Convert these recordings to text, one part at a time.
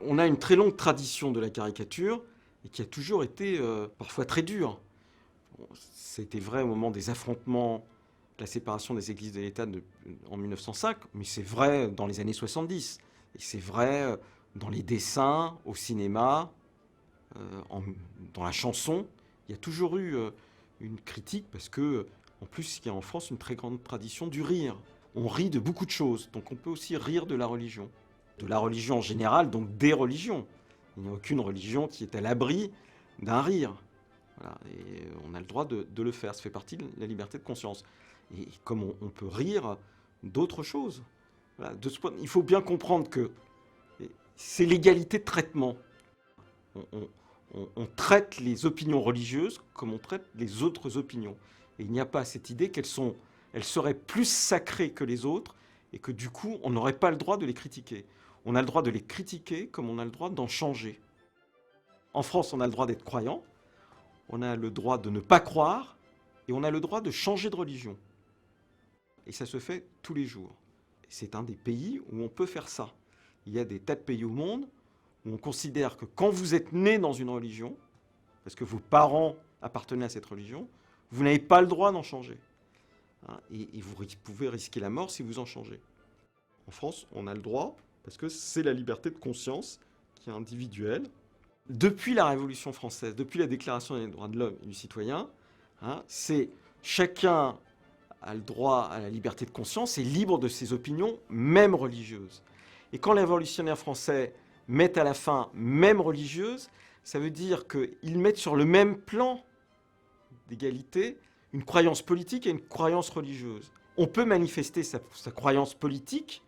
On a une très longue tradition de la caricature et qui a toujours été parfois très dure. Bon, c'était vrai au moment des affrontements, de la séparation des églises de l'État en 1905, mais c'est vrai dans les années 70. Et c'est vrai dans les dessins, au cinéma, dans la chanson. Il y a toujours eu une critique parce que, en plus, il y a en France une très grande tradition du rire. On rit de beaucoup de choses, donc on peut aussi rire de la religion. De la religion en général, donc des religions. Il n'y a aucune religion qui est à l'abri d'un rire. Voilà. Et on a le droit de le faire, ça fait partie de la liberté de conscience. Et comme on peut rire d'autres choses. Voilà. Il faut bien comprendre que c'est l'égalité de traitement. On traite les opinions religieuses comme on traite les autres opinions. Et il n'y a pas cette idée elles seraient plus sacrées que les autres et que du coup, on n'aurait pas le droit de les critiquer. On a le droit de les critiquer comme on a le droit d'en changer. En France, on a le droit d'être croyant, on a le droit de ne pas croire et on a le droit de changer de religion. Et ça se fait tous les jours. C'est un des pays où on peut faire ça. Il y a des tas de pays au monde où on considère que quand vous êtes né dans une religion, parce que vos parents appartenaient à cette religion, vous n'avez pas le droit d'en changer. Et vous pouvez risquer la mort si vous en changez. En France, on a le droit, parce que c'est la liberté de conscience qui est individuelle. Depuis la Révolution française, depuis la Déclaration des droits de l'homme et du citoyen, c'est chacun a le droit à la liberté de conscience et libre de ses opinions, même religieuses. Et quand les révolutionnaires français mettent à la fin même religieuse, ça veut dire qu'ils mettent sur le même plan d'égalité une croyance politique et une croyance religieuse. On peut manifester sa croyance politique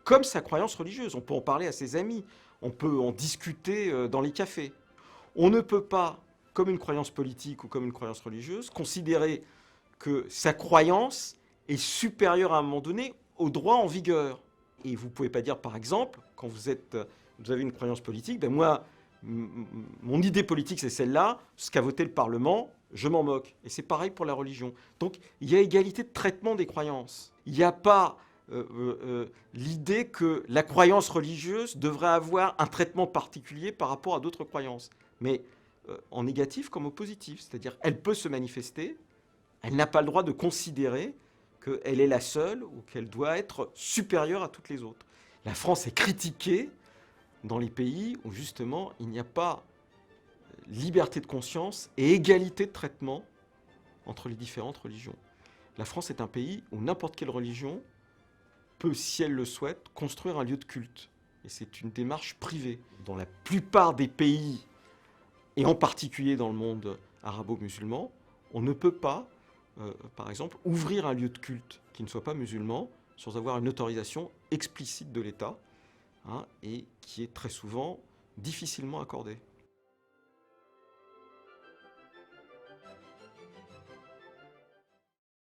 comme sa croyance religieuse. On peut en parler à ses amis, on peut en discuter dans les cafés. On ne peut pas, comme une croyance politique ou comme une croyance religieuse, considérer que sa croyance est supérieure à un moment donné au droit en vigueur. Et vous ne pouvez pas dire, par exemple, quand vous avez une croyance politique, ben moi, mon idée politique, c'est celle-là, ce qu'a voté le Parlement, je m'en moque. Et c'est pareil pour la religion. Donc, il y a égalité de traitement des croyances. Il n'y a pas l'idée que la croyance religieuse devrait avoir un traitement particulier par rapport à d'autres croyances. Mais en négatif comme au positif. C'est-à-dire, elle peut se manifester, elle n'a pas le droit de considérer qu'elle est la seule ou qu'elle doit être supérieure à toutes les autres. La France est critiquée dans les pays où justement il n'y a pas liberté de conscience et égalité de traitement entre les différentes religions. La France est un pays où n'importe quelle religion peut, si elle le souhaite, construire un lieu de culte. Et c'est une démarche privée. Dans la plupart des pays, et en particulier dans le monde arabo-musulman, on ne peut pas, par exemple, ouvrir un lieu de culte qui ne soit pas musulman sans avoir une autorisation explicite de l'État, et qui est très souvent difficilement accordée.